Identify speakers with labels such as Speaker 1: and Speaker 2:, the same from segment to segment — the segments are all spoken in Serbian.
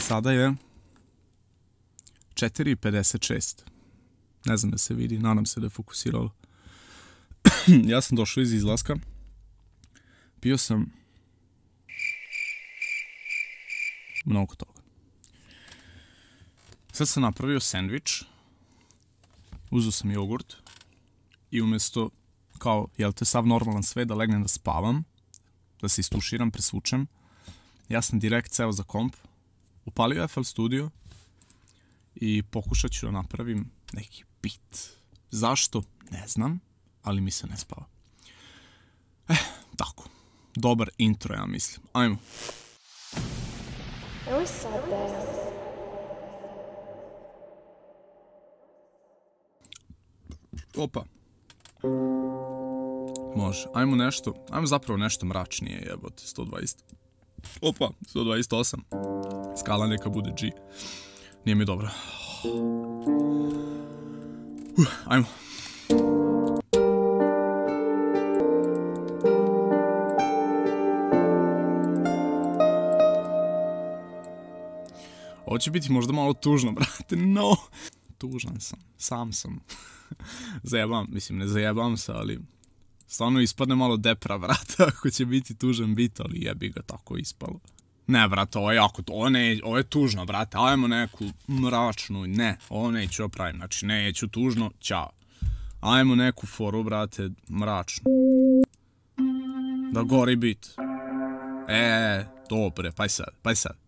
Speaker 1: Sada je 4:56. Ne znam da se vidi, nadam se da je fokusiralo. Ja sam došao iz izlaska. Pio sam mnogo toga. Sad sam napravio sendvič. Uzeo sam jogurt. I umjesto, kao, jel te, sav normalan sve, da legnem da spavam, da se istuširam, presvučem, ja sam direkt ceo za komp, upalio FL Studio i pokušat ću da napravim neki beat. Zašto? Ne znam, ali mi se ne spava. Tako. Dobar intro, ja mislim. Ajmo.
Speaker 2: Evo sad da...
Speaker 1: Opa. Može. Ajmo nešto. Ajmo zapravo nešto mračnije, jebote. 120. Opa, 128. Skala neka bude G. Nije mi dobro. Ajmo. Ovo će biti možda malo tužno, brate. No. Tužan sam. Sam sam. Zajebam. Mislim, ne zajebam se, ali... Stvarno ispadne malo depra, brate, ako će biti tužan bit, ali jebi ga, tako ispalo. Ne, brate, ovo je jako, ovo je tužno, brate, ajmo neku mračnu, ne, ovo neću opraviti, znači neću tužno, ćao. Ajmo neku foru, brate, mračnu. Da gori bit. Dobre, paj sad.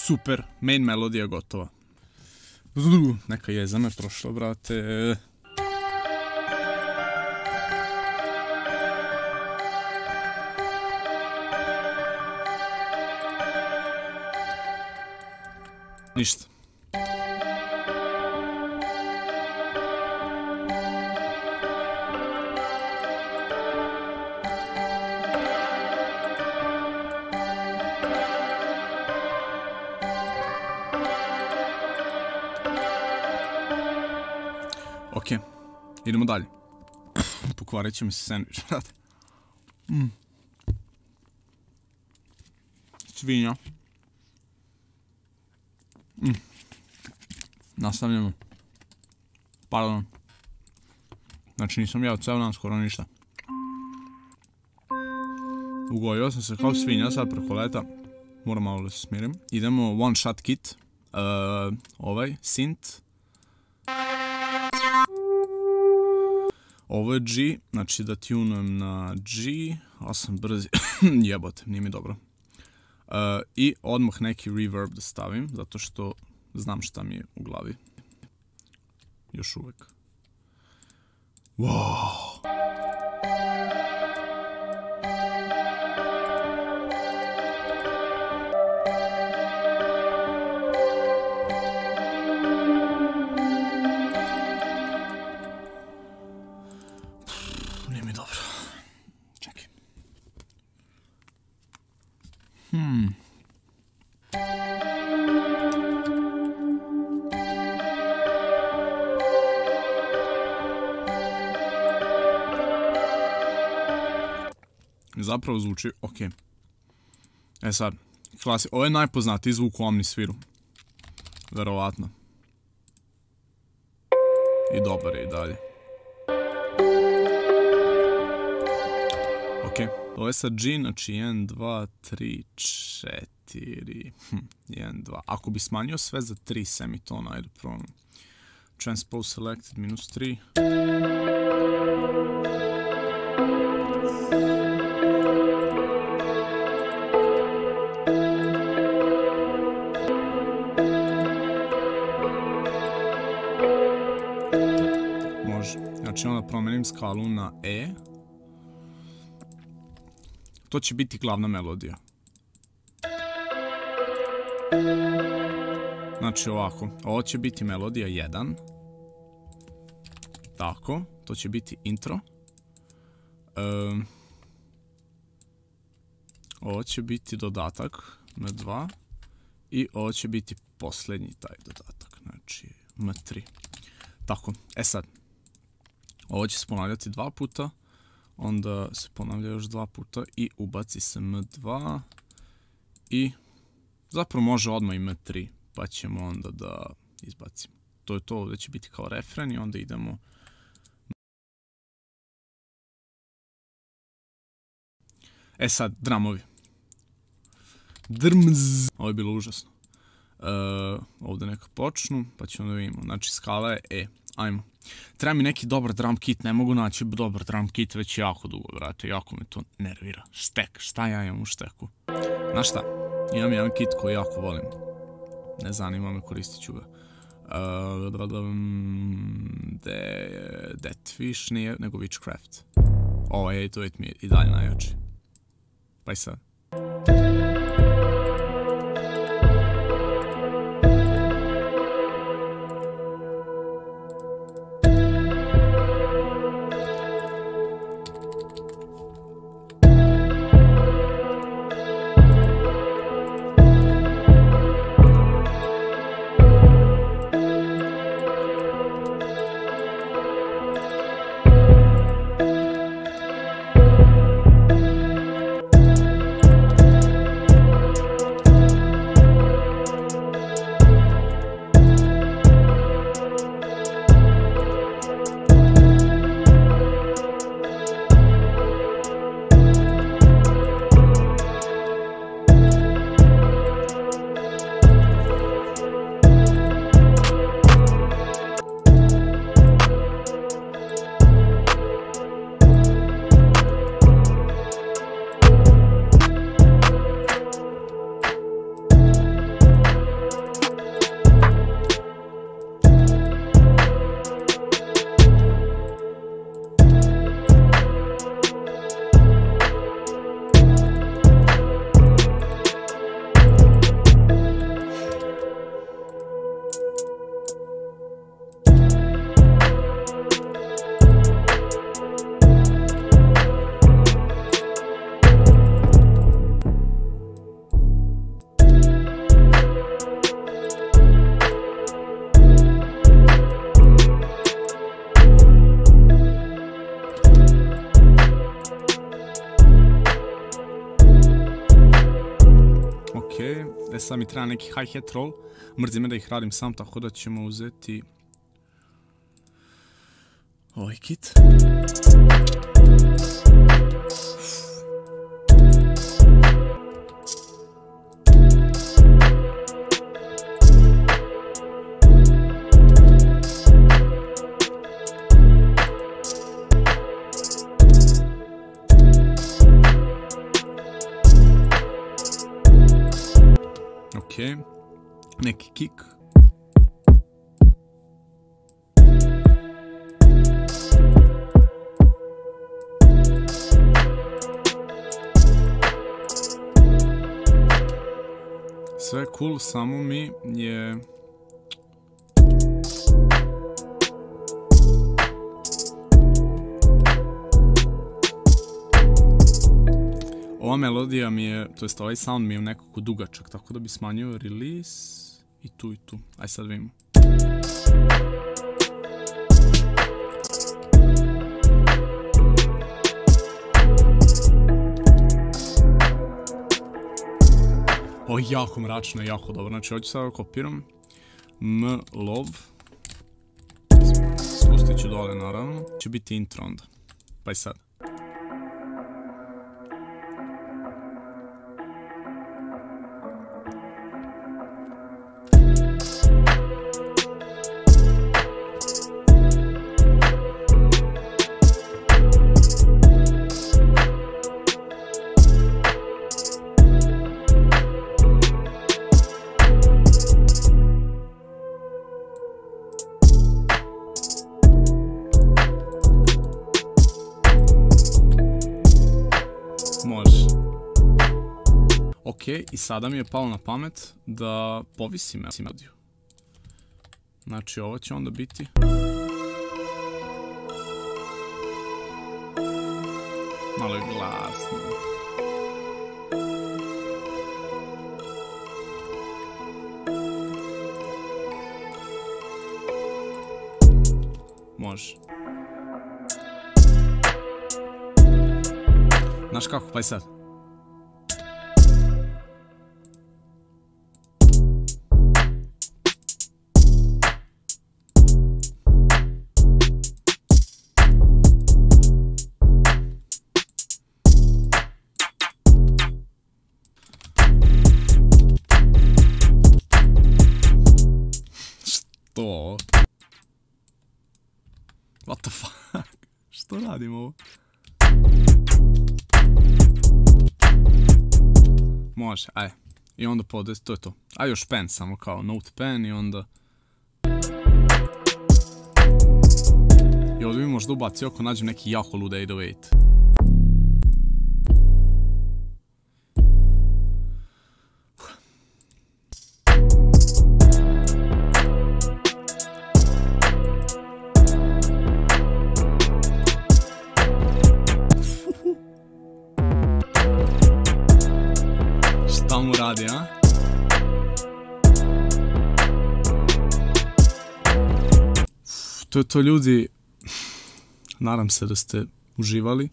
Speaker 1: Super, main melodija gotova. Neka jeza me prošla, brate. Ništa. Ok, idemo dalje. Pokvarit će mi se sandvič, brate. Svinja. Nastavljamo. Pardon. Znači nisam jeo ceo dan skoro ništa. Ugojio sam se kao svinja sad preko leta. Moram malo da se smirim. Idemo one shot kit. Ovaj, synth. Ovo je G, znači da tunujem na G, ali sam brzi, jebote, nije mi dobro. I odmah neki reverb da stavim, zato što znam šta mi je u glavi. Još uvek. Wow! Zapravo zvuči ok. Sad, ovo je najpoznatiji zvuk u Omnisfiru. Verovatno. I dobar je i dalje. Ok, ovo je sad G, znači 1, 2, 3, 4... 1, 2... Ako bi smanjio sve za 3 semitona, ajde probam. Transpose selected, -3. Znači onda promenim skalu na E. To će biti glavna melodija. Znači ovako, ovo će biti melodija 1. Tako, to će biti intro. Ovo će biti dodatak M2 i ovo će biti posljednji taj dodatak, znači M3. Tako, sad, ovo će se ponavljati 2 puta, onda se ponavlja još 2 puta i ubaci se M2 i zapravo može odmah i M3, pa ćemo onda da izbacimo. To je to, ovdje će biti kao refren i onda idemo. Sad, dramovi. Drmz. Ovo je bilo užasno. Ovdje neka počnu, pa ćemo da vidimo. Znači, skala je E. Ajmo. Treba mi neki dobar drum kit, ne mogu naći dobar drum kit već jako dugo, brate. Jako me to nervira. Štek, šta ja imam u šteku? Znaš šta? Imam jedan kit koji jako volim. Ne zanima me, koristit ću ga. Deathwish nije, nego Witchcraft. Ovaj 808 mi je i dalje najjači. Pa i sad. Sad mi treba neki hi-hat roll, mrzim me da ih radim sam, tako da ćemo uzeti ovaj kit. Neki kick. Sve cool, samo mi je ova melodija mi je, to jest ovaj sound mi je nekako dugačak, tako da bi smanjio release i tu i tu. Aj sad vidimo. Ovo je jako mračno i jako dobro, znači hoću sad kopiram M-lov, spustit ću dole naravno, će biti intro onda, pa i sad. Može. Ok, i sada mi je palo na pamet da povisim melodiju. Znači ovo će onda biti... malo je glasno. Znaš kako, pa i sad. Što? What the fuck? Što radim ovo? Može, aj. I onda podest, to je to. A još pen, samo kao note pen i onda... I ovdje bi možda ubacio ako nađem neki jako lud 808. Šta mu radi, a? To je to, ljudi. Nadam se da ste uživali.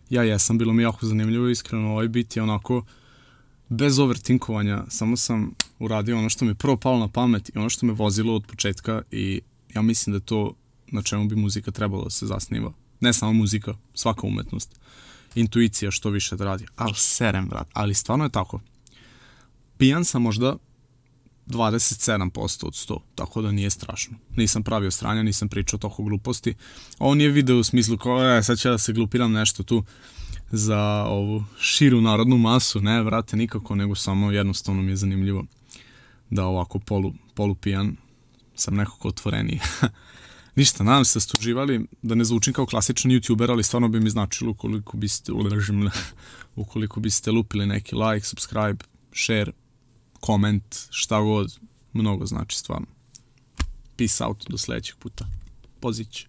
Speaker 1: Ja jesam, bilo mi jako zanimljivo, iskreno. Ovaj bit je onako bez overtinkovanja, samo sam uradio ono što mi prvo palo na pamet i ono što me vozilo od početka i ja mislim da je to na čemu bi muzika trebala da se zasniva. Ne samo muzika, svaka umetnost. Intuicija što više da radi. Ali serem, vrat. Ali stvarno je tako. Pijan sam možda 27% od 100, tako da nije strašno. Nisam pravio sranja, nisam pričao toliko gluposti. Ovo nije video u smislu kao, sad ću da se glupiram nešto tu za ovu širu narodnu masu, ne, vrate, nikako, nego samo jednostavno mi je zanimljivo da ovako polupijan sam nekako otvoreniji. Ništa, nadam se da ste uživali, da ne zvučim kao klasičan youtuber, ali stvarno bi mi značilo ukoliko biste lupili neki like, subscribe, share, koment, šta god, mnogo znači stvarno. Peace out, do sljedećeg puta. Pozić.